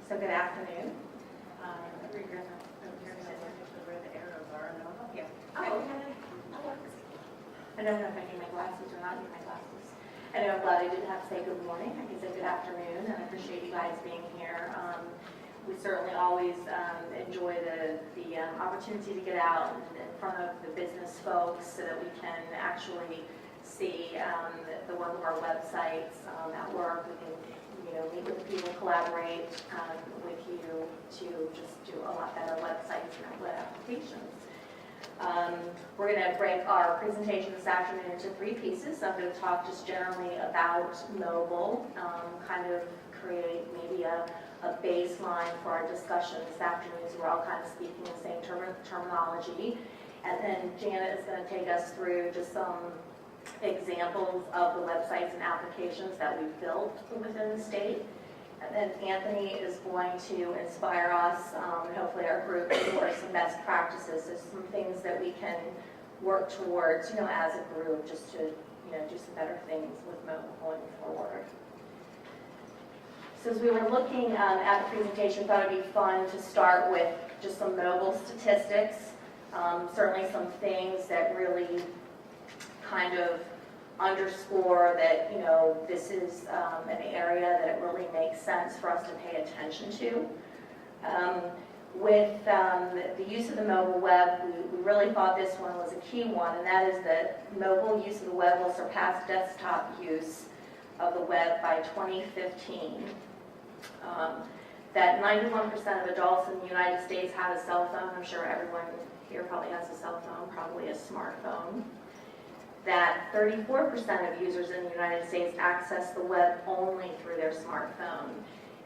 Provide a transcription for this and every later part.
So good afternoon. Where the arrows are, and I'll help you. Oh, okay. That works. I don't know if I need my glasses or not need my glasses. I know I'm glad I didn't have to say good morning. I can say good afternoon, and I appreciate you guys being here. We certainly always enjoy the opportunity to get out in front of the business folks so that we can actually see the work of our websites at work. We can meet with the people, collaborate with you to just do a lot better websites and web applications. We're going to break our presentation this afternoon into three pieces. So I'm going to talk just generally about mobile, kind of create maybe a baseline for our discussion this afternoon, so we're all kind of speaking the same terminology. And then Janet is going to take us through just some examples of the websites and applications that we've built within the state. And then Anthony is going to inspire us, and hopefully our group, towards some best practices. So some things that we can work towards, as a group, just to, do some better things with mobile going forward. So as we were looking at the presentation, thought it'd be fun to start with just some mobile statistics. Certainly some things that really kind of underscore that, this is an area that it really makes sense for us to pay attention to. With the use of the mobile web, we really thought this one was a key one, and that is that mobile use of the web will surpass desktop use of the web by 2015. That 91% of adults in the United States have a cell phone. I'm sure everyone here probably has a cell phone, probably a smartphone. That 34% of users in the United States access the web only through their smartphone.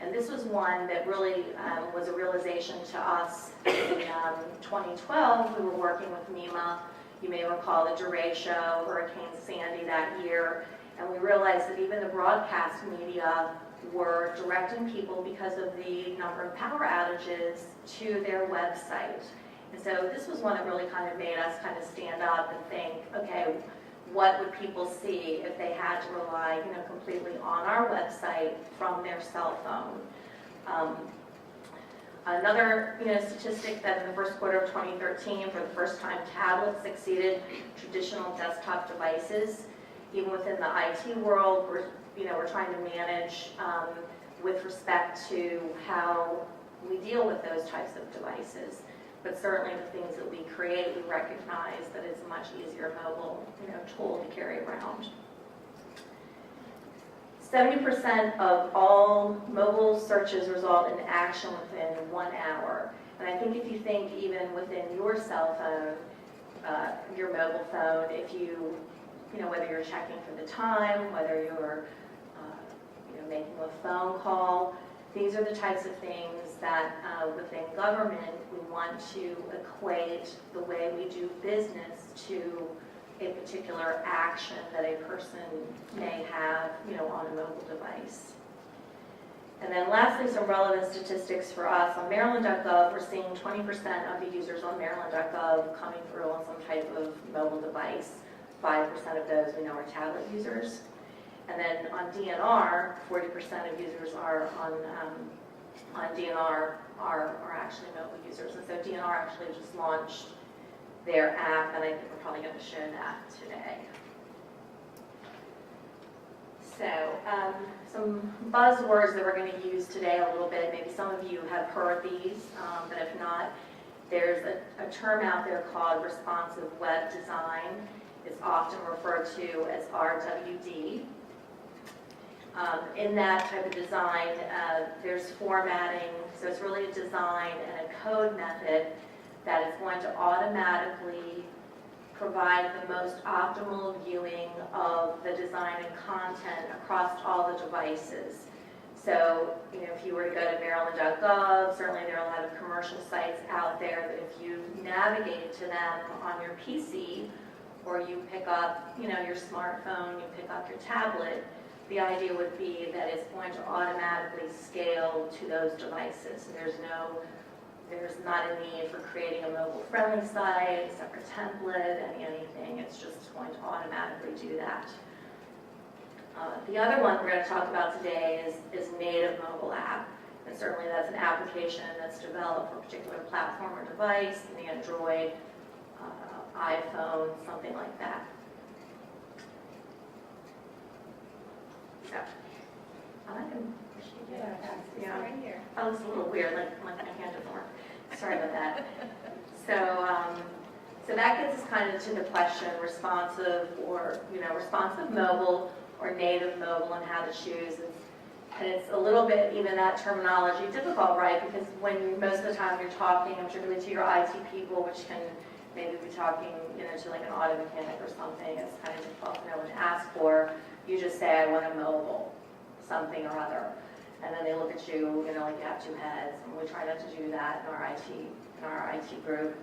And this was one that really was a realization to us in 2012. We were working with MEMA. You may recall the derecho, Hurricane Sandy that year. And we realized that even the broadcast media were directing people, because of the number of power outages, to their website. And so this was one that really kind of made us kind of stand up and think, okay, what would people see if they had to rely, completely on our website from their cell phone? Another, statistic that in the first quarter of 2013, for the first time, tablets exceeded traditional desktop devices. Even within the IT world, we're trying to manage with respect to how we deal with those types of devices. But certainly the things that we create, we recognize that it's a much easier mobile, tool to carry around. 70% of all mobile searches result in action within 1 hour. And I think if you think even within your cell phone, your mobile phone, if you, whether you're checking for the time, whether you're, making a phone call, these are the types of things that within government we want to equate the way we do business to a particular action that a person may have, on a mobile device. And then lastly, some relevant statistics for us. On Maryland.gov, we're seeing 20% of the users on Maryland.gov coming through on some type of mobile device. 5% of those we know are tablet users. And then on DNR, 40% of users are on DNR are actually mobile users. And so DNR actually just launched their app, and I think we're probably going to show that today. So some buzzwords that we're going to use today a little bit. Maybe some of you have heard these, but if not, there's a term out there called responsive web design. It's often referred to as RWD. In that type of design, there's formatting, so it's really a design and a code method that is going to automatically provide the most optimal viewing of the design and content across all the devices. So, if you were to go to Maryland.gov, certainly there are a lot of commercial sites out there that if you navigate to them on your PC, or you pick up, your smartphone, you pick up your tablet, the idea would be that it's going to automatically scale to those devices. So there's not a need for creating a mobile-friendly site, a separate template, anything. It's just going to automatically do that. The other one we're going to talk about today is native mobile app. And certainly that's an application that's developed for a particular platform or device, an Android, iPhone, something like that. So, I can, yeah. Right here. Oh, it's a little weird, like my hand doesn't work. Sorry about that. So that gets us kind of to the question, responsive or, responsive mobile or native mobile and how to choose. And it's a little bit, even that terminology, difficult, right? Because most of the time you're talking, particularly to your IT people, which can maybe be talking, to like an auto mechanic or something, it's kind of difficult to know what to ask for. You just say, I want a mobile, something or other. And then they look at you, like you have two heads. And we try not to do that in our IT group.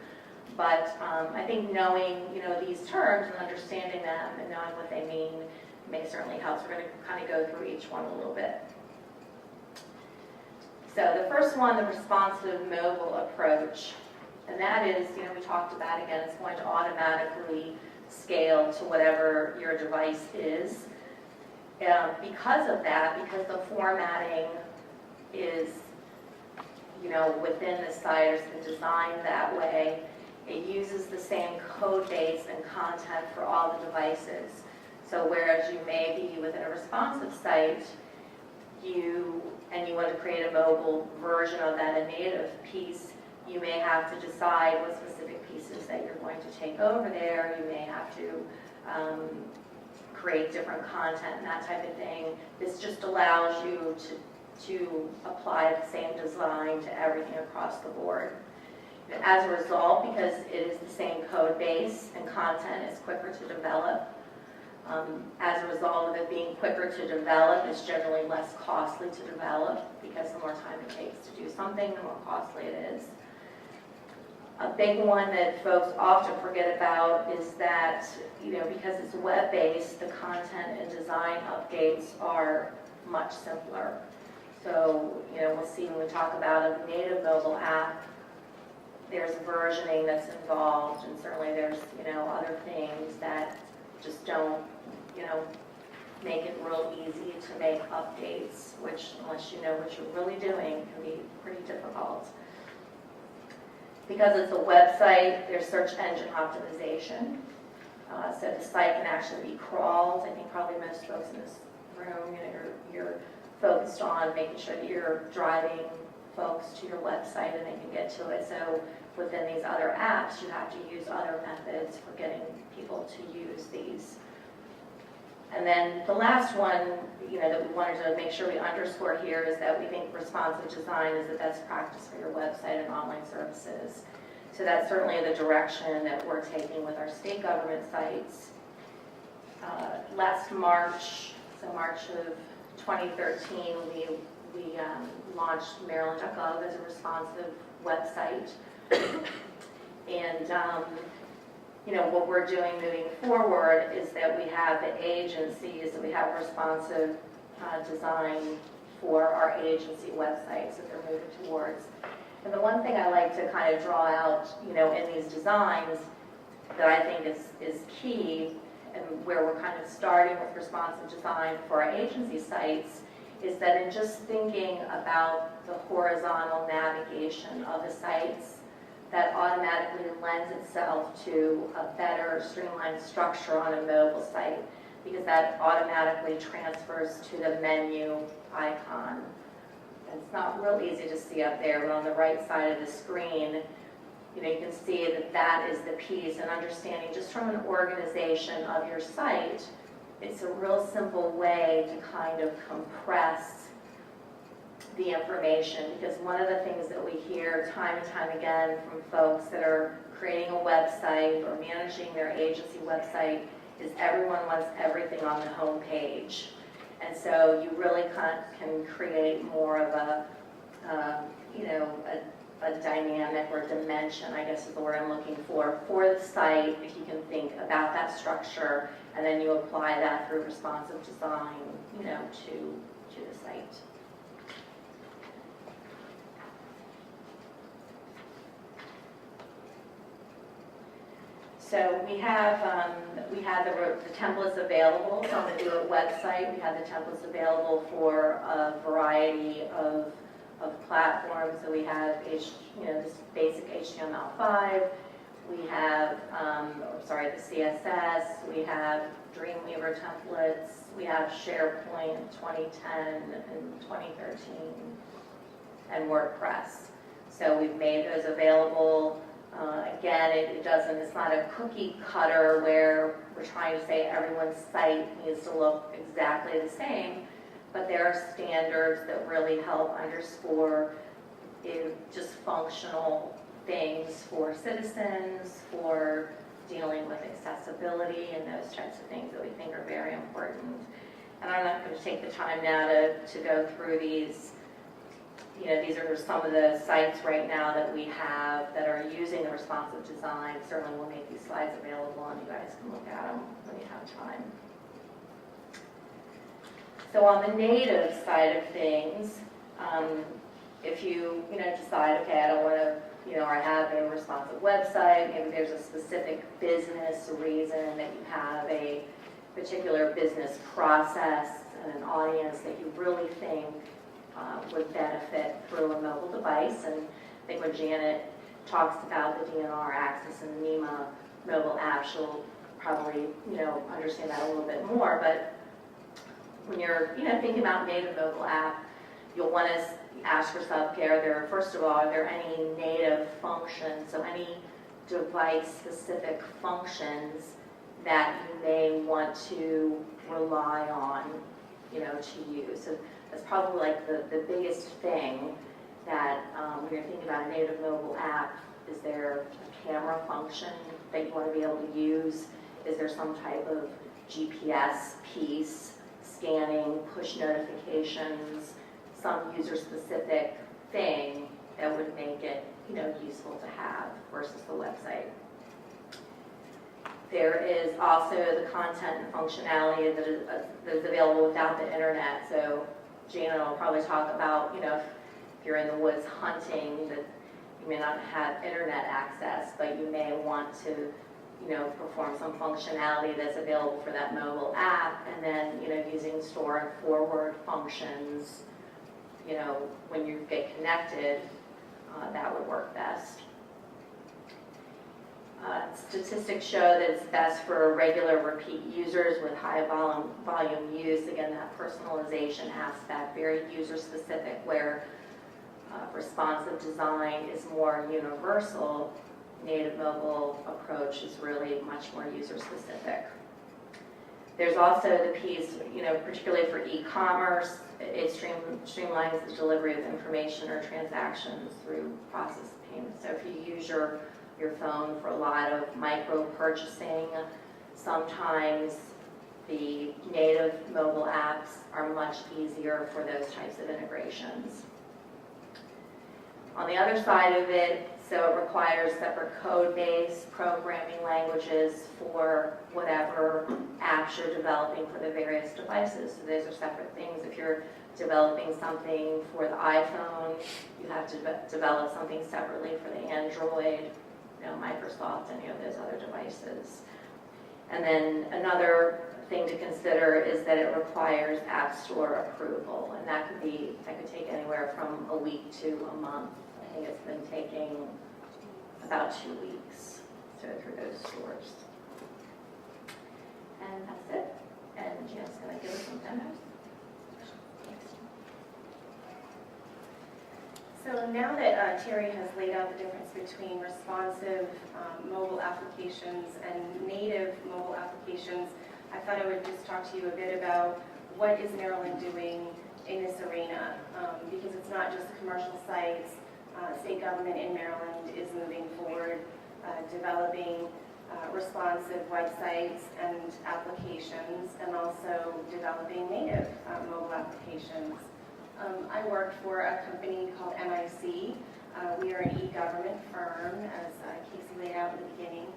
But I think knowing, these terms and understanding them and knowing what they mean may certainly help. So we're going to kind of go through each one a little bit. So the first one, the responsive mobile approach. And that is, we talked about, again, it's going to automatically scale to whatever your device is. Because of that, because the formatting is, within the site, it's been designed that way, it uses the same code base and content for all the devices. So whereas you may be within a responsive site, you want to create a mobile version of that, a native piece, you may have to decide what specific pieces that you're going to take over there. You may have to create different content and that type of thing. This just allows you to apply the same design to everything across the board. As a result, because it is the same code base and content, it's quicker to develop. As a result of it being quicker to develop, it's generally less costly to develop because the more time it takes to do something, the more costly it is. A big one that folks often forget about is that, because it's web-based, the content and design updates are much simpler. So, we'll see when we talk about a native mobile app, there's versioning that's involved, and certainly there's, other things that just don't, make it real easy to make updates, which, unless you know what you're really doing, can be pretty difficult. Because it's a website, there's search engine optimization. So the site can actually be crawled. I think probably most folks in this room, you're focused on making sure that you're driving folks to your website and they can get to it. So within these other apps, you have to use other methods for getting people to use these. And then the last one, that we wanted to make sure we underscore here is that we think responsive design is the best practice for your website and online services. So that's certainly the direction that we're taking with our state government sites. Last March, so March of 2013, we launched Maryland.gov as a responsive website. And what we're doing moving forward is that we have the agencies, that we have responsive design for our agency websites that they're moving towards. And the one thing I like to kind of draw out, in these designs that I think is key, and where we're kind of starting with responsive design for our agency sites, is that in just thinking about the horizontal navigation of the sites, that automatically lends itself to a better streamlined structure on a mobile site, because that automatically transfers to the menu icon. It's not real easy to see up there, but on the right side of the screen, you can see that is the piece, and understanding just from an organization of your site, it's a real simple way to kind of compress the information, because one of the things that we hear time and time again from folks that are creating a website or managing their agency website is everyone wants everything on the home page. And so you really can create more of a dynamic or dimension, I guess is the word I'm looking for the site, if you can think about that structure, and then you apply that through responsive design, to the site. So we have the templates available on the Do It website. We have the templates available for a variety of of the platform. So we have this basic HTML5, we have the CSS, we have Dreamweaver templates, we have SharePoint 2010 and 2013, and WordPress. So we've made those available. Again, it's not a cookie cutter where we're trying to say everyone's site needs to look exactly the same, but there are standards that really help underscore just functional things for citizens, for dealing with accessibility and those types of things that we think are very important. And I'm not going to take the time now to go through these. These are some of the sites right now that we have that are using the responsive design. Certainly we'll make these slides available and you guys can look at them when you have time. So on the native side of things, if you decide, okay, I don't want to, I have a responsive website, maybe there's a specific business reason that you have a particular business process and an audience that you really think would benefit through a mobile device. And I think when Janet talks about the DNR access and the NEMA mobile app, she'll probably understand that a little bit more. But when you're thinking about native mobile app, you'll want to ask yourself, okay, first of all, are there any native functions, so any device-specific functions that you may want to rely on, to use? So that's probably like the biggest thing that when you're thinking about a native mobile app. Is there a camera function that you want to be able to use? Is there some type of GPS piece, scanning, push notifications, some user-specific thing that would make it, useful to have versus the website? There is also the content and functionality that is available without the internet. So Jana will probably talk about, if you're in the woods hunting, that you may not have internet access, but you may want to, perform some functionality that's available for that mobile app, and then, using store and forward functions, when you get connected, that would work best. Statistics show that it's best for regular repeat users with high volume use. Again, that personalization aspect, very user specific, where responsive design is more universal. Native mobile approach is really much more user specific. There's also the piece, particularly for e-commerce, it streamlines the delivery of information or transactions through process payments. So if you use your phone for a lot of micro purchasing, sometimes the native mobile apps are much easier for those types of integrations. On the other side of it, so it requires separate code-based programming languages for whatever apps you're developing for the various devices. So those are separate things. If you're developing something for the iPhone, you have to develop something separately for the Android, Microsoft, any of those other devices. And then another thing to consider is that it requires App Store approval, and that could take anywhere from a week to a month. I think it's been taking about 2 weeks to go through those stores. And that's it. And Jan's going to give us some demos. So now that Teri has laid out the difference between responsive mobile applications and native mobile applications, I thought I would just talk to you a bit about what is Maryland doing in this arena, because it's not just the commercial sites. State government in Maryland is moving forward, developing responsive websites and applications, and also developing native mobile applications. I work for a company called MIC. We are an e-government firm, as Casey laid out in the beginning.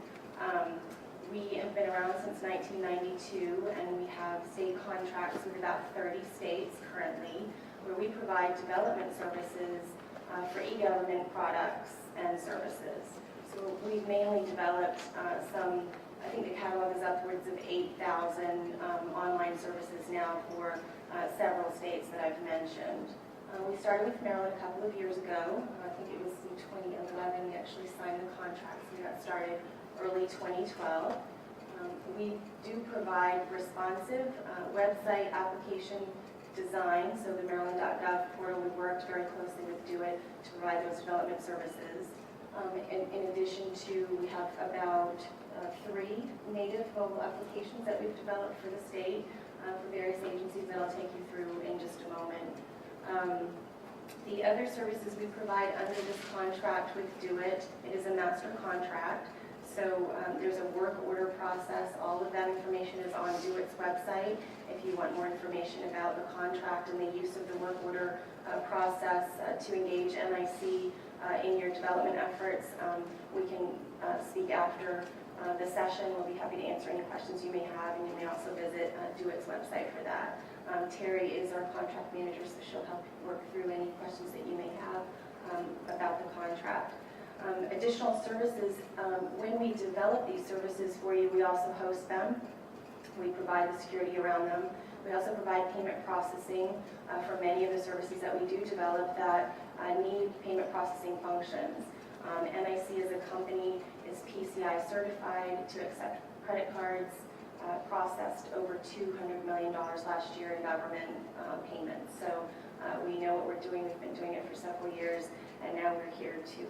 We have been around since 1992, and we have state contracts with about 30 states currently, where we provide development services for e-government products and services. So we've mainly developed I think the catalog is upwards of 8,000 online services now for several states that I've mentioned. We started with Maryland a couple of years ago. I think it was in 2011 we actually signed the contract, so we got started early 2012. We do provide responsive website application design, so the Maryland.gov portal, we worked very closely with DoIT to provide those development services. In addition to, we have about 3 native mobile applications that we've developed for the state for various agencies that I'll take you through in just a moment. The other services we provide under this contract with DoIT, it is a master contract. So there's a work order process. All of that information is on DoIT's website. If you want more information about the contract and the use of the work order process to engage NIC in your development efforts, we can speak after the session. We'll be happy to answer any questions you may have, and you may also visit DoIT's website for that. Teri is our contract manager, so she'll help work through any questions that you may have about the contract. Additional services, when we develop these services for you, we also host them. We provide the security around them. We also provide payment processing for many of the services that we do develop that need payment processing functions. NIC as a company is PCI certified to accept credit cards, processed over $200 million last year in government payments. So we know what we're doing. We've been doing it for several years, and now we're here to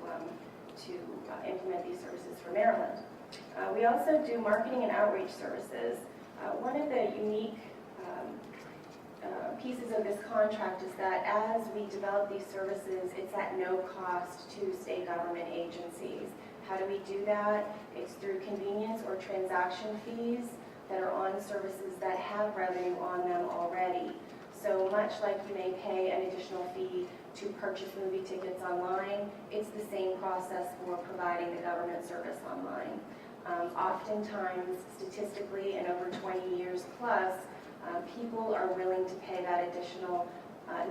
implement these services for Maryland. We also do marketing and outreach services. One of the unique pieces of this contract is that as we develop these services, it's at no cost to state government agencies. How do we do that? It's through convenience or transaction fees that are on services that have revenue on them already. So much like you may pay an additional fee to purchase movie tickets online, it's the same process for providing the government service online. Oftentimes, statistically, and over 20 years plus, people are willing to pay that additional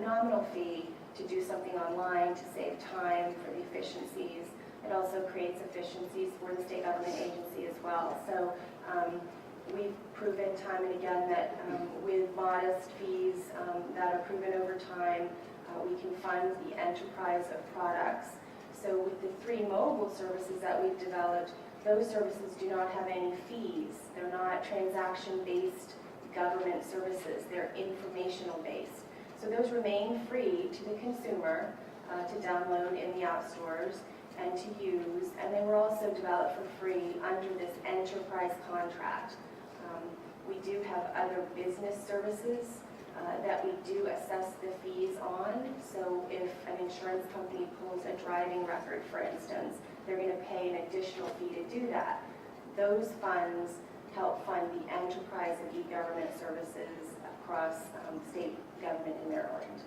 nominal fee to do something online to save time for the efficiencies. It also creates efficiencies for the state government agency as well. So we've proven time and again that with modest fees that are proven over time, we can fund the enterprise of products. So with the 3 mobile services that we've developed, those services do not have any fees. They're not transaction-based government services. They're informational-based. So those remain free to the consumer to download in the app stores and to use. And they were also developed for free under this enterprise contract. We do have other business services that we do assess the fees on. So if an insurance company pulls a driving record, for instance, they're going to pay an additional fee to do that. Those funds help fund the enterprise of e-government services across state government in Maryland.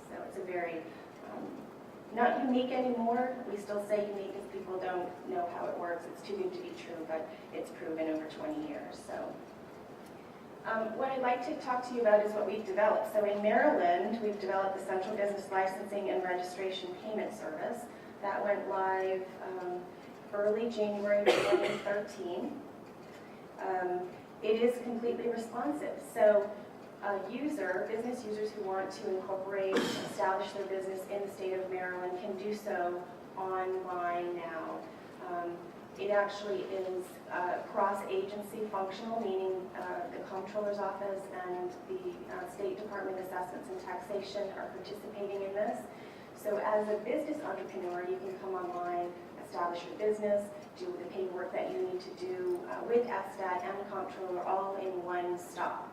So it's a very, not unique anymore. We still say unique because people don't know how it works. It's too good to be true, but it's proven over 20 years. So. What I'd like to talk to you about is what we've developed. So in Maryland, we've developed the Central Business Licensing and Registration Payment Service. That went live early January 2013. It is completely responsive. So business users who want to incorporate, establish their business in the state of Maryland can do so online now. It actually is cross-agency functional, meaning the Comptroller's Office and the State Department of Assessments and Taxation are participating in this. So as a business entrepreneur, you can come online, establish your business, do the paperwork that you need to do with SDAT and the Comptroller all in one stop,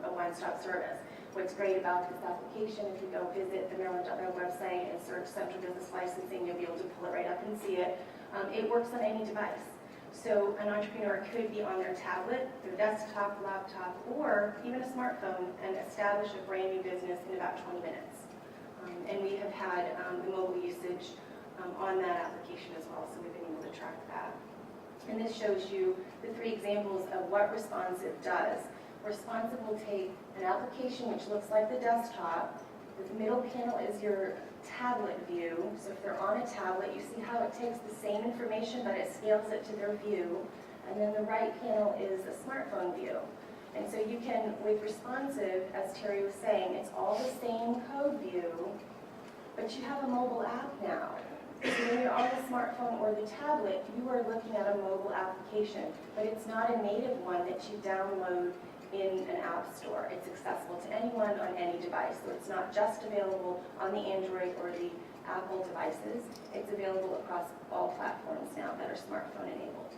a one-stop service. What's great about this application, if you go visit the Maryland.gov website and search Central Business Licensing, you'll be able to pull it right up and see it. It works on any device. So an entrepreneur could be on their tablet, their desktop, laptop, or even a smartphone and establish a brand new business in about 20 minutes. And we have had the mobile usage on that application as well, so we've been able to track that. And this shows you the 3 examples of what Responsive does. Responsive will take an application which looks like the desktop. The middle panel is your tablet view. So if they're on a tablet, you see how it takes the same information, but it scales it to their view. And then the right panel is a smartphone view. And so you can, with responsive, as Teri was saying, it's all the same code view, but you have a mobile app now. So when you're on the smartphone or the tablet, you are looking at a mobile application, but it's not a native one that you download in an app store. It's accessible to anyone on any device, so it's not just available on the Android or the Apple devices. It's available across all platforms now that are smartphone enabled.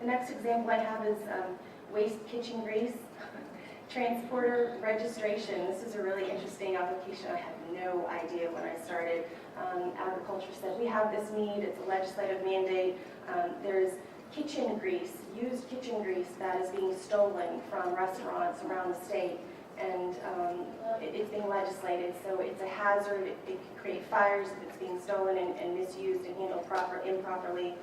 The next example I have is waste kitchen grease transporter registration. This is a really interesting application. I had no idea when I started. Agriculture said, we have this need, it's a legislative mandate. There's kitchen grease, used kitchen grease that is being stolen from restaurants around the state, and it's being legislated, so it's a hazard. It can create fires if it's being stolen and misused and handled improperly.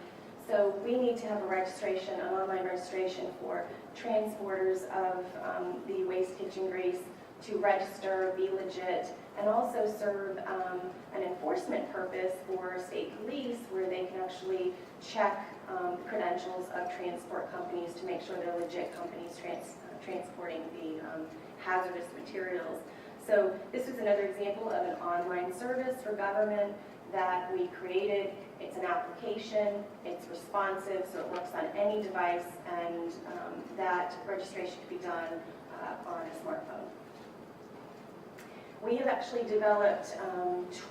So we need to have a registration, an online registration for transporters of the waste kitchen grease to register, be legit, and also serve an enforcement purpose for state police where they can actually check credentials of transport companies to make sure they're legit companies transporting the hazardous materials. So this was another example of an online service for government that we created. It's an application, it's responsive, so it works on any device, and that registration can be done on a smartphone. We have actually developed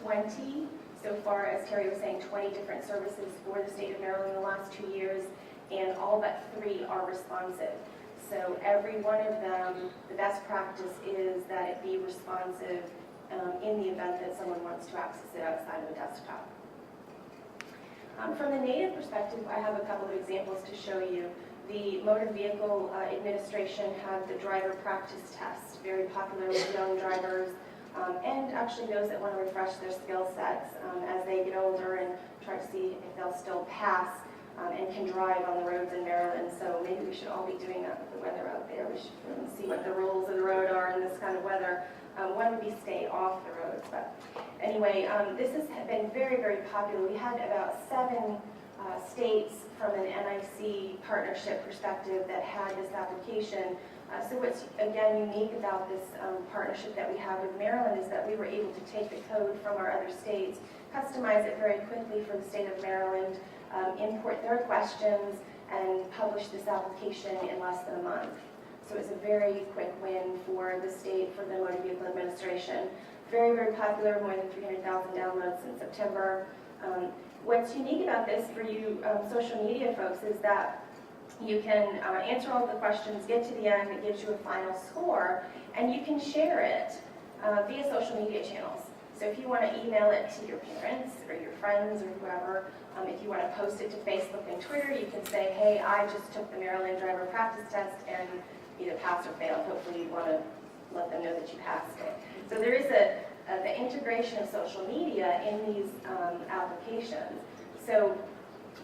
20, so far as Teri was saying, 20 different services for the state of Maryland in the last 2 years, and all but 3 are responsive. So every one of them, the best practice is that it be responsive in the event that someone wants to access it outside of a desktop. From the native perspective, I have a couple of examples to show you. The Motor Vehicle Administration had the driver practice test, very popular with young drivers, and actually those that want to refresh their skill sets as they get older and try to see if they'll still pass and can drive on the roads in Maryland. So maybe we should all be doing that with the weather out there. We should see what the rules of the road are in this kind of weather. One would be stay off the roads. But anyway, this has been very, very popular. We had about 7 states from an NIC partnership perspective that had this application. So what's, again, unique about this partnership that we have with Maryland is that we were able to take the code from our other states, customize it very quickly for the state of Maryland, import their questions, and publish this application in less than a month. So it's a very quick win for the state, for the Motor Vehicle Administration. Very, very popular, more than 300,000 downloads in September. What's unique about this for you social media folks is that you can answer all the questions, get to the end, it gives you a final score, and you can share it via social media channels. So if you want to email it to your parents or your friends or whoever, if you want to post it to Facebook and Twitter, you can say, hey, I just took the Maryland driver practice test and either passed or failed. Hopefully you want to let them know that you passed it. So there is the integration of social media in these applications. So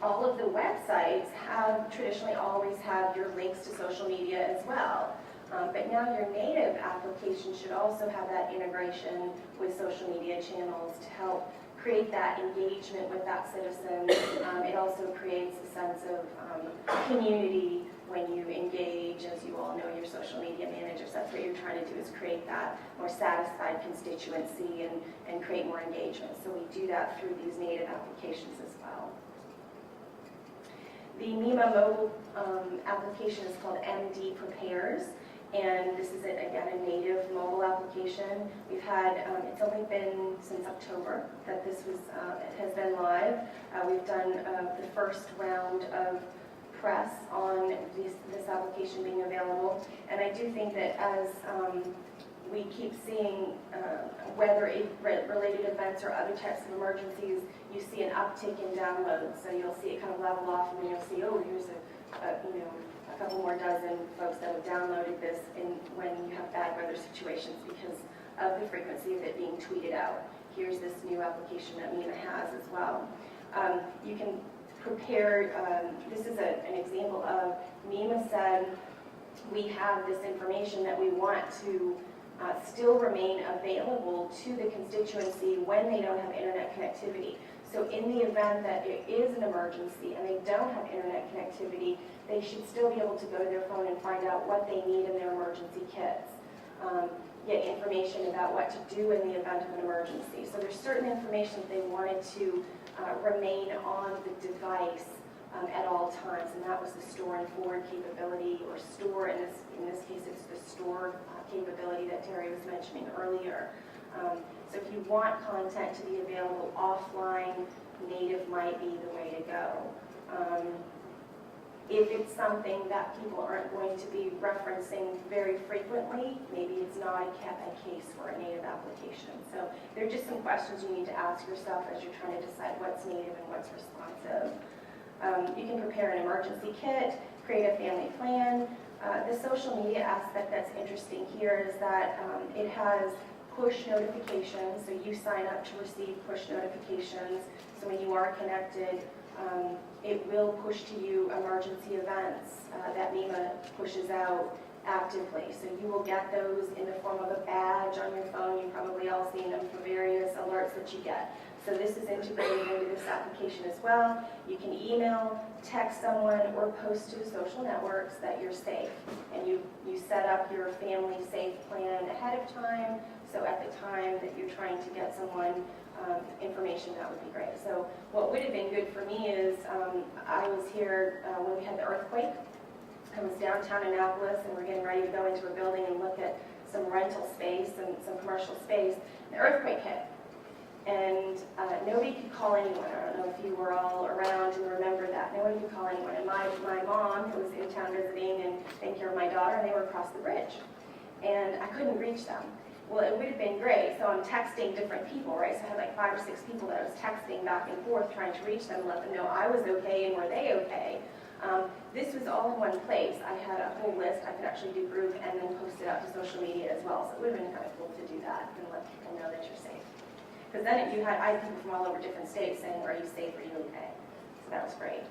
all of the websites have traditionally always had your links to social media as well. But now your native application should also have that integration with social media channels to help create that engagement with that citizen. It also creates a sense of community when you engage, as you all know, your social media managers. That's what you're trying to do, is create that more satisfied constituency and create more engagement. So we do that through these native applications as well. The MEMA mobile application is called MD Prepares, and this is, again, a native mobile application. We've had, it's only been since October that this was, has been live. We've done the first round of press on this application being available, and I do think that as we keep seeing weather-related events or other types of emergencies, you see an uptick in downloads. So you'll see it kind of level off, and then you'll see, oh, here's a couple more dozen folks that have downloaded this when you have bad weather situations because of the frequency of it being tweeted out. Here's this new application that MEMA has as well. You can prepare, this is an example of MEMA said, we have this information that we want to still remain available to the constituency when they don't have internet connectivity. So in the event that it is an emergency and they don't have internet connectivity, they should still be able to go to their phone and find out what they need in their emergency kits. Get information about what to do in the event of an emergency. So there's certain information that they wanted to remain on the device at all times, and that was the store and forward capability, or store, in this case it's the store capability that Teri was mentioning earlier. So if you want content to be available offline, native might be the way to go. If it's something that people aren't going to be referencing very frequently, maybe it's not a case for a native application. So there are just some questions you need to ask yourself as you're trying to decide what's native and what's responsive. You can prepare an emergency kit, create a family plan. The social media aspect that's interesting here is that it has push notifications, so you sign up to receive push notifications. So when you are connected, it will push to you emergency events that MEMA pushes out actively. So you will get those in the form of a badge on your phone. You've probably all seen them for various alerts that you get. So this is integrated into this application as well. You can email, text someone, or post to social networks that you're safe. And you set up your family safe plan ahead of time. So at the time that you're trying to get someone information, that would be great. So what would have been good for me is I was here when we had the earthquake. I was downtown Annapolis, and we're getting ready to go into a building and look at some rental space and some commercial space. The earthquake hit, and nobody could call anyone. I don't know if you were all around and remember that. No one could call anyone. And my mom, who was in town visiting and taking care of my daughter, and they were across the bridge, and I couldn't reach them. Well, it would have been great. So I'm texting different people, right? So I had like 5 or 6 people that I was texting back and forth, trying to reach them and let them know I was okay and were they okay. This was all in one place. I had a whole list. I could actually do group and then post it out to social media as well. So it would have been kind of cool to do that and let people know that you're safe. Because then I had people from all over different states saying, are you safe, are you okay? So that was great.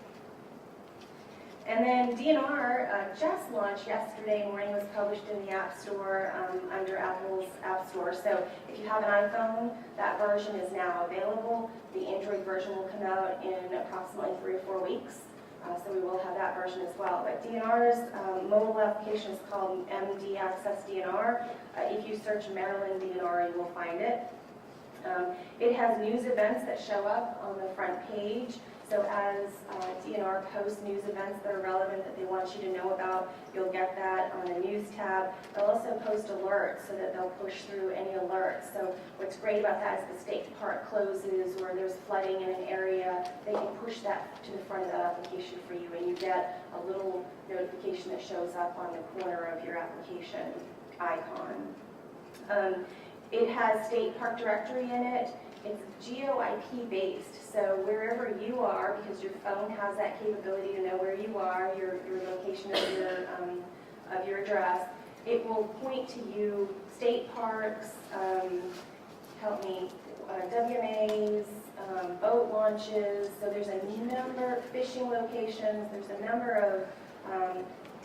And then DNR just launched yesterday morning, was published in the App Store under Apple's App Store. So if you have an iPhone, that version is now available. The Android version will come out in approximately 3 or 4 weeks. So we will have that version as well. But DNR's mobile application is called MD Access DNR. If you search Maryland DNR, you will find it. It has news events that show up on the front page. So as DNR posts news events that are relevant that they want you to know about, you'll get that on the news tab. They'll also post alerts so that they'll push through any alerts. So what's great about that is the state park closes or there's flooding in an area, they can push that to the front of that application for you, and you get a little notification that shows up on the corner of your application icon. It has state park directory in it. It's geo-IP based, so wherever you are, because your phone has that capability to know where you are, your location of your address, it will point to you state parks, WMAs, boat launches. So there's a number, fishing locations. There's a number of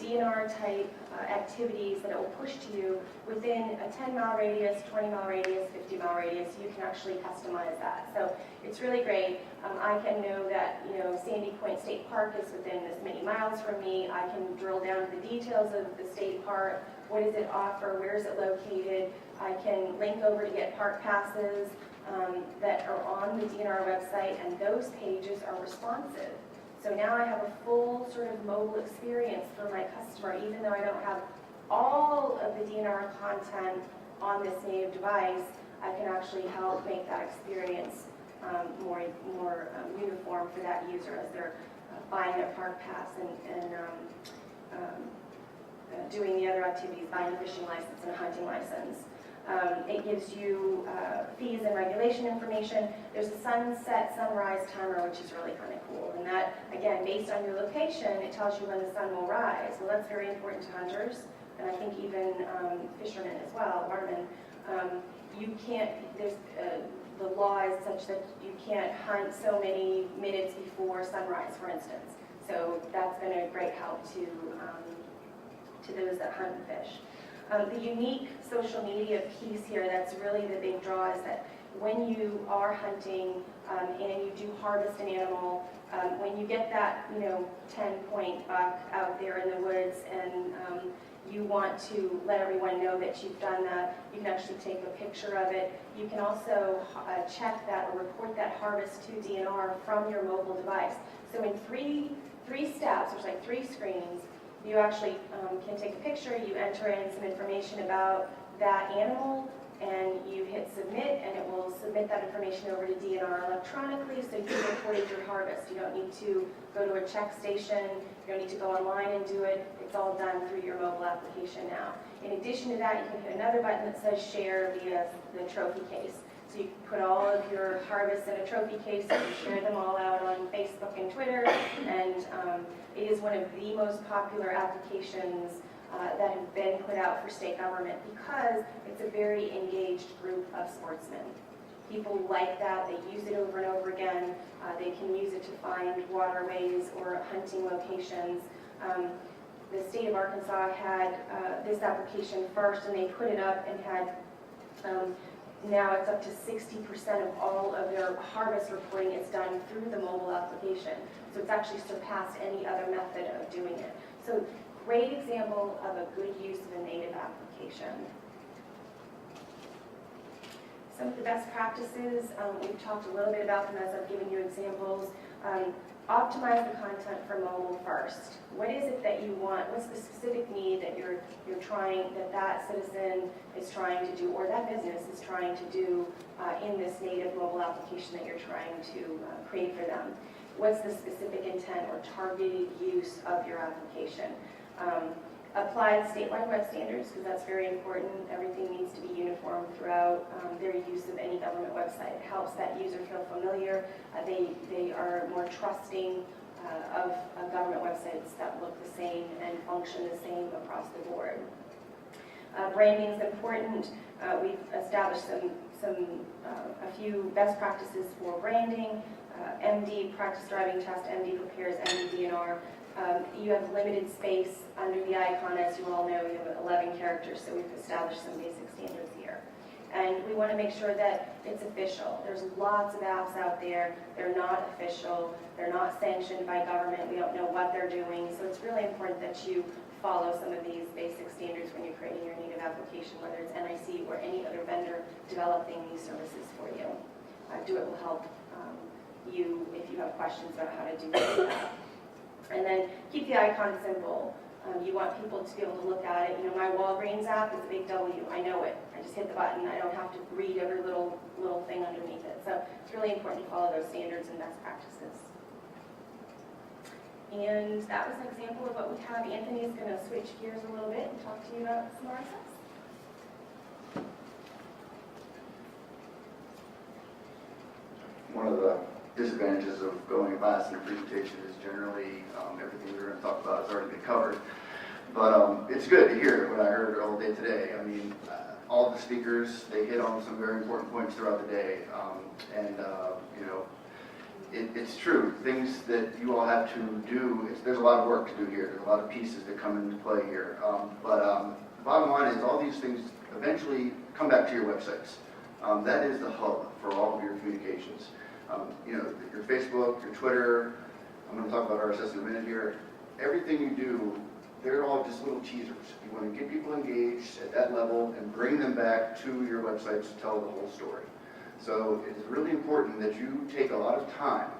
DNR type activities that it will push to you within a 10-mile radius, 20-mile radius, 50-mile radius. You can actually customize that. So it's really great. I can know that, Sandy Point State Park is within this many miles from me. I can drill down to the details of the state park. What does it offer? Where is it located? I can link over to get park passes that are on the DNR website, and those pages are responsive. So now I have a full sort of mobile experience for my customer, even though I don't have all of the DNR content on this native device. I can actually help make that experience more uniform for that user as they're buying a park pass and doing the other activities, buying a fishing license and a hunting license. It gives you fees and regulation information. There's a sunset, sunrise timer, which is really kind of cool. And that, again, based on your location, it tells you when the sun will rise. Well, that's very important to hunters, and I think even fishermen as well, watermen. You can't, the law is such that you can't hunt so many minutes before sunrise, for instance. So that's been a great help to those that hunt and fish. The unique social media piece here that's really the big draw is that when you are hunting and you do harvest an animal, when you get that 10-point buck out there in the woods and you want to let everyone know that you've done that, you can actually take a picture of it. You can also check that or report that harvest to DNR from your mobile device. So in three steps, there's like 3 screens, you actually can take a picture, you enter in some information about that animal, and you hit submit, and it will submit that information over to DNR electronically, so you reported your harvest. You don't need to go to a check station, you don't need to go online and do it. It's all done through your mobile application now. In addition to that, you can hit another button that says share via the trophy case. So you can put all of your harvests in a trophy case, and you share them all out on Facebook and Twitter, and it is one of the most popular applications that have been put out for state government because it's a very engaged group of sportsmen. People like that, they use it over and over again, they can use it to find waterways or hunting locations. The state of Arkansas had this application first, and they put it up and had, now it's up to 60% of all of their harvest reporting is done through the mobile application. So it's actually surpassed any other method of doing it. So great example of a good use of a native application. Some of the best practices, we've talked a little bit about them as I've given you examples. Optimize the content for mobile first. What is it that you want? What's the specific need that you're trying, that citizen is trying to do, or that business is trying to do in this native mobile application that you're trying to create for them? What's the specific intent or targeted use of your application? Apply the statewide web standards, because that's very important. Everything needs to be uniform throughout their use of any government website. It helps that user feel familiar. They are more trusting of government websites that look the same and function the same across the board. Branding is important. We've established a few best practices for branding. MD, practice driving test, MD prepares, MD DNR. You have limited space under the icon, as you all know. You have 11 characters, so we've established some basic standards here. And we want to make sure that it's official. There's lots of apps out there. They're not official. They're not sanctioned by government. We don't know what they're doing. So it's really important that you follow some of these basic standards when you're creating your native application, whether it's NIC or any other vendor developing these services for you. Do It will help you if you have questions about how to do that. And then keep the icon simple. You want people to be able to look at it. You know, my Walgreens app is a big W. I know it. I just hit the button. I don't have to read every little thing underneath it. So it's really important to follow those standards and best practices. And that was an example of what we have. Anthony is going to switch gears a little bit and talk to you about some RSS. One of the disadvantages of going fast in a presentation is generally everything we're going to talk about has already been covered. But it's good to hear what I heard all day today. I mean, all the speakers, they hit on some very important points throughout the day. You know, it's true. Things that you all have to do, there's a lot of work to do here. There's a lot of pieces that come into play here. The bottom line is all these things eventually come back to your websites. That is the hub for all of your communications. You know, your Facebook, your Twitter, I'm going to talk about RSS in a minute here. Everything you do, they're all just little teasers. You want to get people engaged at that level and bring them back to your websites to tell the whole story. So it's really important that you take a lot of time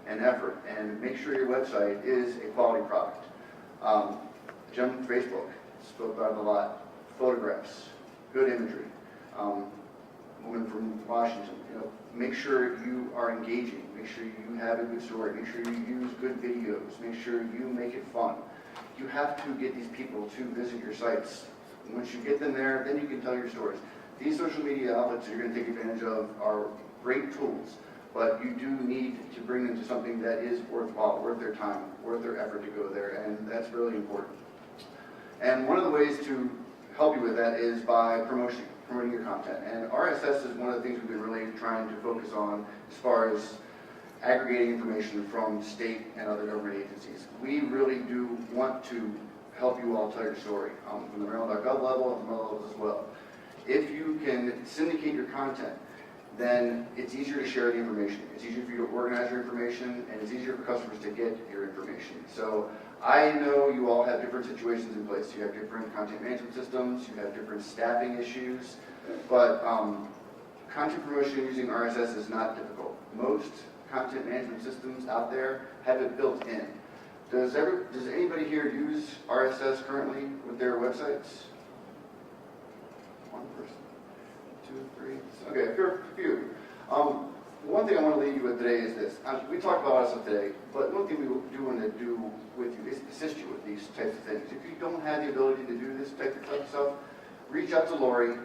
and effort and make sure your website is a quality product. Jim from Facebook spoke about it a lot. Photographs, good imagery. Woman from Washington, you know, make sure you are engaging, make sure you have a good story, make sure you use good videos, make sure you make it fun. You have to get these people to visit your sites. And once you get them there, then you can tell your stories. These social media outlets you're going to take advantage of are great tools, but you do need to bring them to something that is worthwhile, worth their time, worth their effort to go there, and that's really important. And one of the ways to help you with that is by promoting your content. And RSS is one of the things we've been really trying to focus on as far as aggregating information from state and other government agencies. We really do want to help you all tell your story from the Maryland.gov level and from other levels as well. If you can syndicate your content, then it's easier to share the information. It's easier for you to organize your information, and it's easier for customers to get your information. So I know you all have different situations in place. You have different content management systems, you have different staffing issues, but content promotion using RSS is not difficult. Most content management systems out there have it built in. Does anybody here use RSS currently with their websites? One person, 2, 3, okay, a few. One thing I want to leave you with today is this. We talked about all this stuff today, but one thing we do want to do with you is assist you with these types of things. If you don't have the ability to do this type of stuff, reach out to Lori.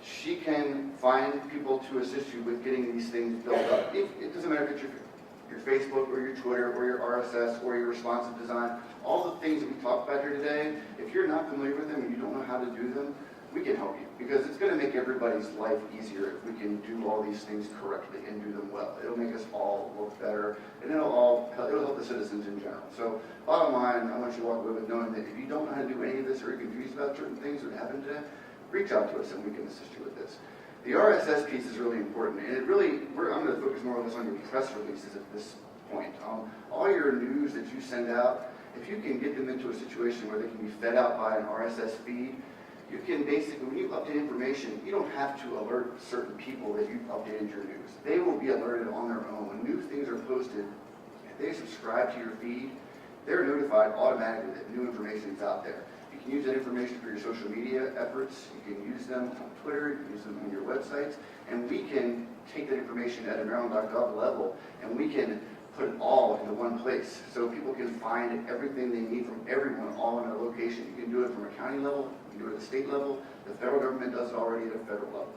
She can find people to assist you with getting these things built up. It doesn't matter if it's your Facebook or your Twitter or your RSS or your responsive design. All the things that we talked about here today, if you're not familiar with them and you don't know how to do them, we can help you, because it's going to make everybody's life easier if we can do all these things correctly and do them well. It'll make us all look better, and it'll help the citizens in general. So bottom line, I want you to walk away with knowing that if you don't know how to do any of this or you're confused about certain things that happened today, reach out to us and we can assist you with this. The RSS piece is really important, and I'm going to focus more or less on your press releases at this point. All your news that you send out, if you can get them into a situation where they can be fed out by an RSS feed, you can basically, when you update information, you don't have to alert certain people that you've updated your news. They will be alerted on their own. When new things are posted, if they subscribe to your feed, they're notified automatically that new information is out there. You can use that information for your social media efforts. You can use them on Twitter, you can use them on your websites, and we can take that information at a Maryland.gov level, and we can put it all into one place so people can find everything they need from everyone all in a location. You can do it from a county level, you can do it at the state level, the federal government does it already at a federal level.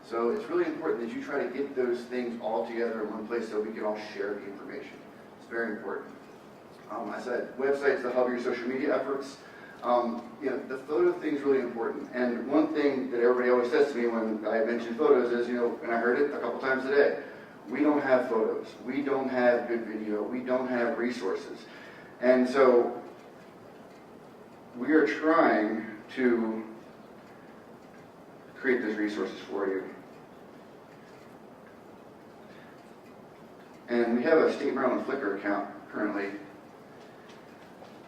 So it's really important that you try to get those things all together in one place so we can all share the information. It's very important. I said websites, the hub of your social media efforts. The photo thing is really important. And one thing that everybody always says to me when I mention photos is, and I heard it a couple times today, we don't have photos, we don't have good video, we don't have resources. And so we are trying to create those resources for you. And we have a State Maryland Flickr account currently.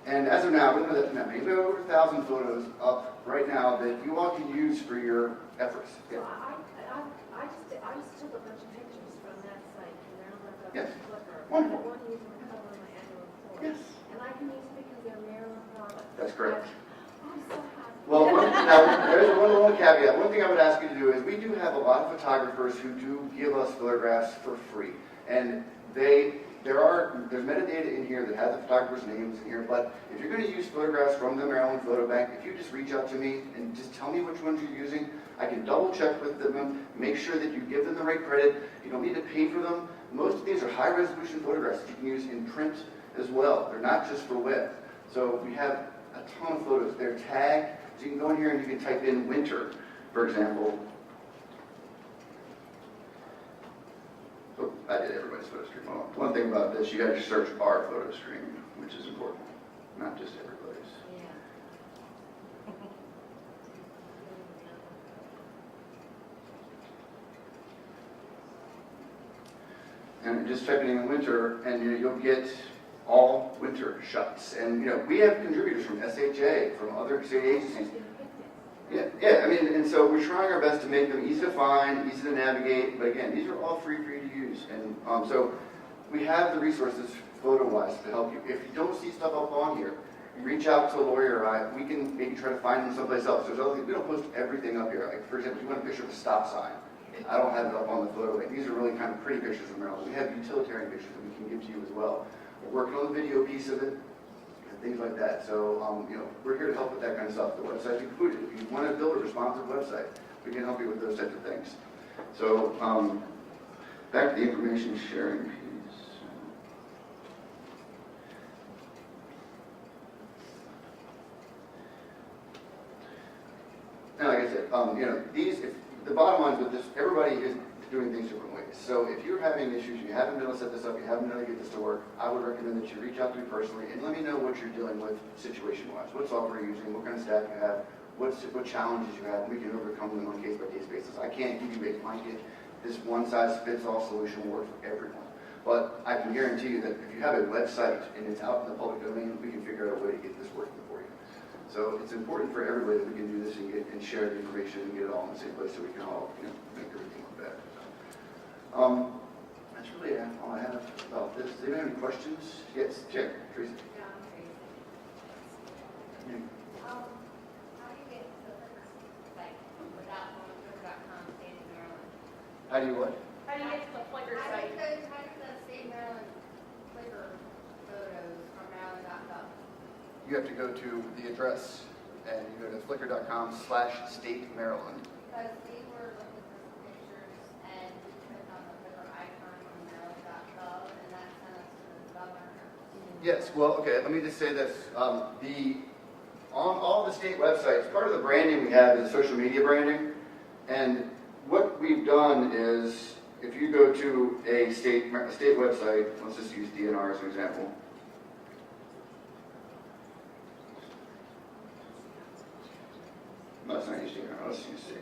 And as of now, we don't know that many. We have over 1,000 photos up right now that you all can use for your efforts. Yeah. Well, I just took a bunch of pictures from that site, and they're on my Yes. Flickr. Wonderful. I want to use them to cover my annual report. Yes. And I can use them because they're Maryland products. That's correct. I'm so happy. Well, now, there's one little caveat. One thing I would ask you to do is we do have a lot of photographers who do give us photographs for free. And there's metadata in here that has the photographer's names in here, but if you're going to use photographs from the Maryland Photo Bank, if you just reach out to me and just tell me which ones you're using, I can double check with them, make sure that you give them the right credit. You don't need to pay for them. Most of these are high resolution photographs that you can use in print as well. They're not just for web. So we have a ton of photos. They're tagged, so you can go in here and you can type in winter, for example. Oh, I did everybody's photo stream. Well, one thing about this, you got to search our photo stream, which is important, not just everybody's. And just typing in winter, and you'll get all winter shots. And we have contributors from SHA, from other state agencies. Yeah. I mean, and so we're trying our best to make them easy to find, easy to navigate. But again, these are all free for you to use. And so we have the resources photo-wise to help you. If you don't see stuff up on here, reach out to a lawyer or I. We can maybe try to find them someplace else. There's other things. We don't post everything up here. Like, for example, if you want a picture of a stop sign, I don't have it up on the photo. Like, these are really kind of pretty pictures of Maryland. We have utilitarian pictures that we can give to you as well. We're working on the video piece of it and things like that. So, we're here to help with that kind of stuff. The website's included. If you want to build a responsive website, we can help you with those types of things. So, back to the information sharing piece. And like I said, the bottom line is with this, everybody is doing things different ways. So if you're having issues, you haven't been able to set this up, you haven't been able to get this to work, I would recommend that you reach out to me personally and let me know what you're dealing with situation-wise. What software you're using, what kind of staff you have, what challenges you have, and we can overcome them on a case-by-case basis. I can't give you a blanket, this one-size-fits-all solution will work for everyone. But I can guarantee you that if you have a website and it's out in the public domain, we can figure out a way to get this working for you. So it's important for everybody that we can do this and share the information and get it all in the same place so we can all make everything look better. That's really all I have about this. Do you have any questions? Yes, Tracy. Yeah, I'm crazy. How do you get to the site without going to Twitter.com, state of Maryland? How do you what? How do you get to the Flickr How site? does the state of Maryland Flickr photos from Maryland.gov? You have to go to the address and you go to flickr.com/state-maryland. Because we were looking for some pictures and we clicked on the Flickr icon on Maryland.gov and that sent us to the governor. Yes, well, okay, let me just say this. On all the state websites, part of the branding we have is social media branding. And what we've done is, if you go to a state website, let's just use DNR as an example. No, it's not use DNR, let's use state.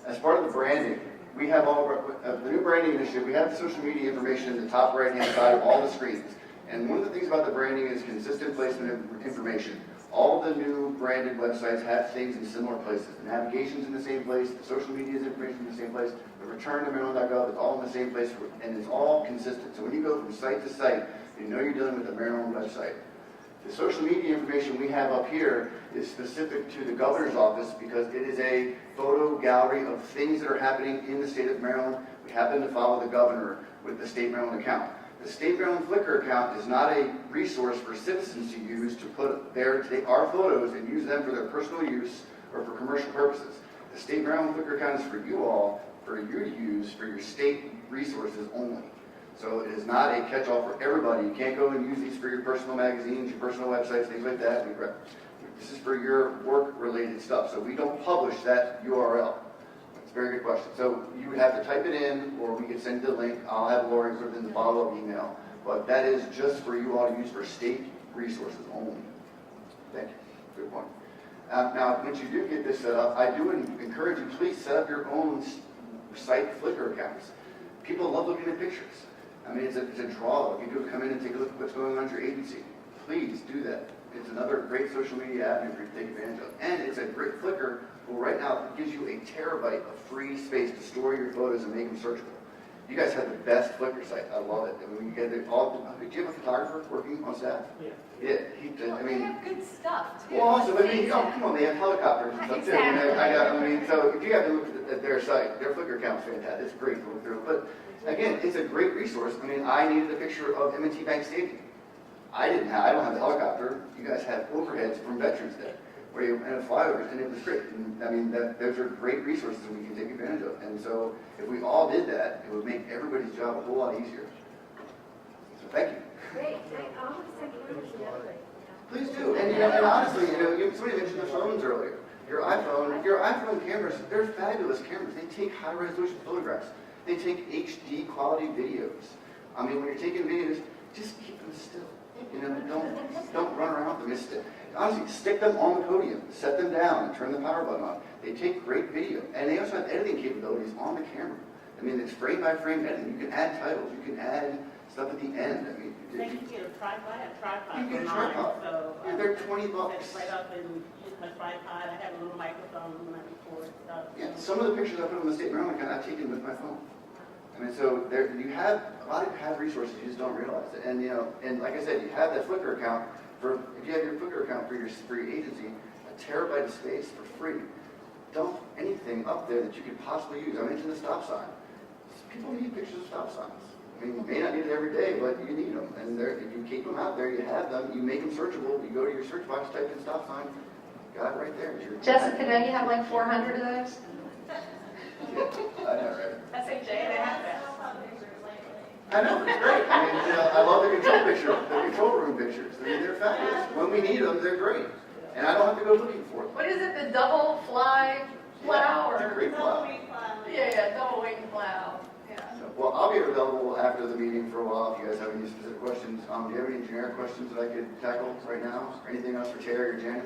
As part of the branding, we have all the new branding initiative. We have the social media information in the top right-hand side of all the screens. And one of the things about the branding is consistent placement of information. All the new branded websites have things in similar places. The navigation's in the same place, the social media's information in the same place, the return to Maryland.gov is all in the same place, and it's all consistent. So when you go from site to site, you know you're dealing with the Maryland website. The social media information we have up here is specific to the governor's office because it is a photo gallery of things that are happening in the state of Maryland. We happen to follow the governor with the State Maryland account. The State Maryland Flickr account is not a resource for citizens to use to put take our photos and use them for their personal use or for commercial purposes. The State Maryland Flickr account is for you all, for you to use for your state resources only. So it is not a catch-all for everybody. You can't go and use these for your personal magazines, your personal websites, things like that. This is for your work-related stuff. So we don't publish that URL. That's a very good question. So you would have to type it in, or we could send you the link. I'll have Lori put it in the follow-up email. But that is just for you all to use for state resources only. Thank you. Good point. Now, once you do get this set up, I do encourage you, please set up your own site Flickr accounts. People love looking at pictures. I mean, it's a draw. If you do come in and take a look at what's going on at your agency, please do that. It's another great social media avenue for you to take advantage of. And it's a great Flickr. Well, right now, it gives you a terabyte of free space to store your photos and make them searchable. You guys have the best Flickr site. I love it. And when you get it all, do you have a photographer working on staff? Yeah. Yeah. They have good stuff, too. Well, also, come on, they have helicopters and stuff, too. Exactly. So if you have to look at their site, their Flickr account's fantastic. It's great to look through. But again, it's a great resource. I mean, I needed a picture of M&T Bank Stadium. I don't have the helicopter. You guys have overheads from Veterans Day, and flyovers, and it was great. And, I mean, those are great resources that we can take advantage of. And so, if we all did that, it would make everybody's job a whole lot easier. So, thank you. Great. I'll send you the other way. Please do. And honestly, somebody mentioned the phones earlier. Your iPhone cameras, they're fabulous cameras. They take high-resolution photographs. They take HD quality videos. I mean, when you're taking videos, just keep them still. Don't run around with them. Honestly, stick them on the podium, set them down, and turn the power button on. They take great video, and they also have editing capabilities on the camera. I mean, it's frame-by-frame editing. You can add titles. You can add stuff at the end. I mean, They can get a tripod. I have tripod. You can get a for mine, tripod. So, Yeah, they're $20. That's right up and use my tripod. I have a little microphone when I record stuff. Yeah, some of the pictures I put on the State Maryland account I've taken with my phone. I mean, so you have a lot of resources, you just don't realize it. And and like I said, you have that Flickr account if you have your Flickr account for your agency, a terabyte of space for free. Dump anything up there that you could possibly use. I mentioned the stop sign. People need pictures of stop signs. I mean, you may not need it every day, but you need them. And if you keep them out there, you have them, you make them searchable. You go to your search box, type in stop sign, got it right there. Jessica, don't you have like 400 of those? Yeah, I know, right? SHA, they have that. I know, it's great. I mean, I love the control room pictures. I mean, they're fabulous. When we need them, they're great. And I don't have to go looking for them. What is it, the double fly plow? It's a great plow. Yeah, double wing plow. Yeah. So, Well, I'll be available after the meeting for a while if you guys have any specific questions. Do you have any generic questions that I could tackle right now? Anything else for Terry or Janet?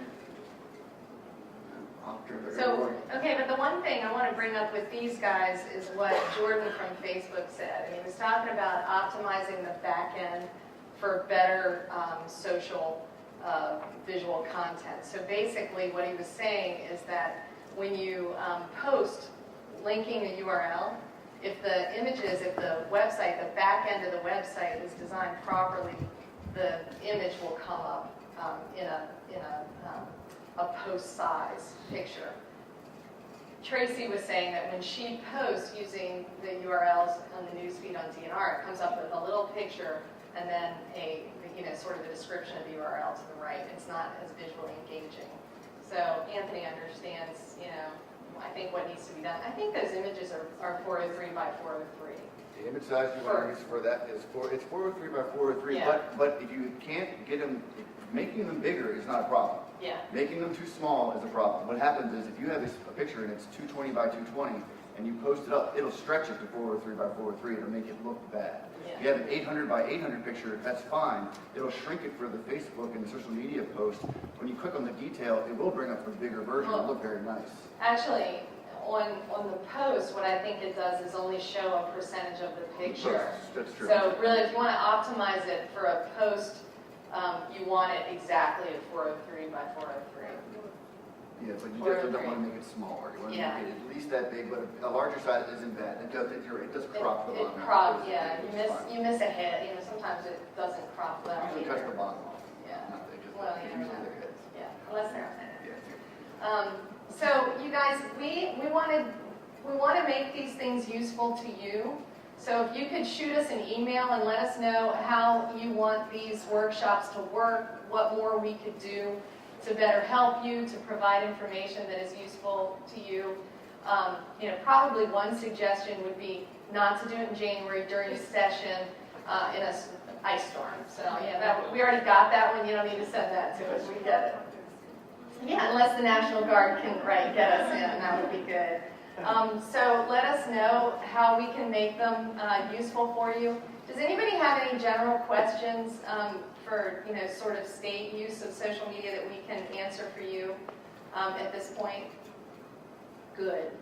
I'll turn it over to So, Lori. okay, but the one thing I want to bring up with these guys is what Jordan from Facebook said. And he was talking about optimizing the back end for better social visual content. So basically what he was saying is that when you post linking a URL, if the images, if the website, the back end of the website is designed properly, the image will come up in a post size picture. Tracy was saying that when she posts using the URLs on the newsfeed on DNR, it comes up with a little picture and then a, sort of a description of the URL to the right. It's not as visually engaging. So Anthony understands, I think what needs to be done. I think those images are 403 by 403. The image size you want to use for that is it's 403 by 403, Yeah. but if you can't get them, making them bigger is not a problem. Yeah. Making them too small is a problem. What happens is if you have a picture and it's 220 by 220 and you post it up, it'll stretch it to 403 by 403. It'll make it look bad. Yeah. If you have an 800 by 800 picture, that's fine. It'll shrink it for the Facebook and the social media post. When you click on the detail, it will bring up the bigger version. It'll look very nice. Actually, on the post, what I think it does is only show a percentage of the picture. That's true. So really, if you want to optimize it for a post, you want it exactly at 403 by 403. Yeah, but you definitely don't want to make it smaller. You want to Yeah. make it at least that big, but a larger size isn't bad. It does crop the bottom. Yeah. You miss a head. Sometimes it doesn't crop well. Usually cuts the bottom off. Yeah. Not they just, Well, you usually never know. their heads. Yeah, unless they're. Yeah. So you guys, we want to make these things useful to you. So if you could shoot us an email and let us know how you want these workshops to work, what more we could do to better help you, to provide information that is useful to you. Probably one suggestion would be not to do it in January during a session in a ice storm. So yeah, we already got that one. You don't need to send that to us. We get it. Yeah, unless the National Guard can get us in, that would be good. So let us know how we can make them useful for you. Does anybody have any general questions for sort of state use of social media that we can answer for you at this point? Good.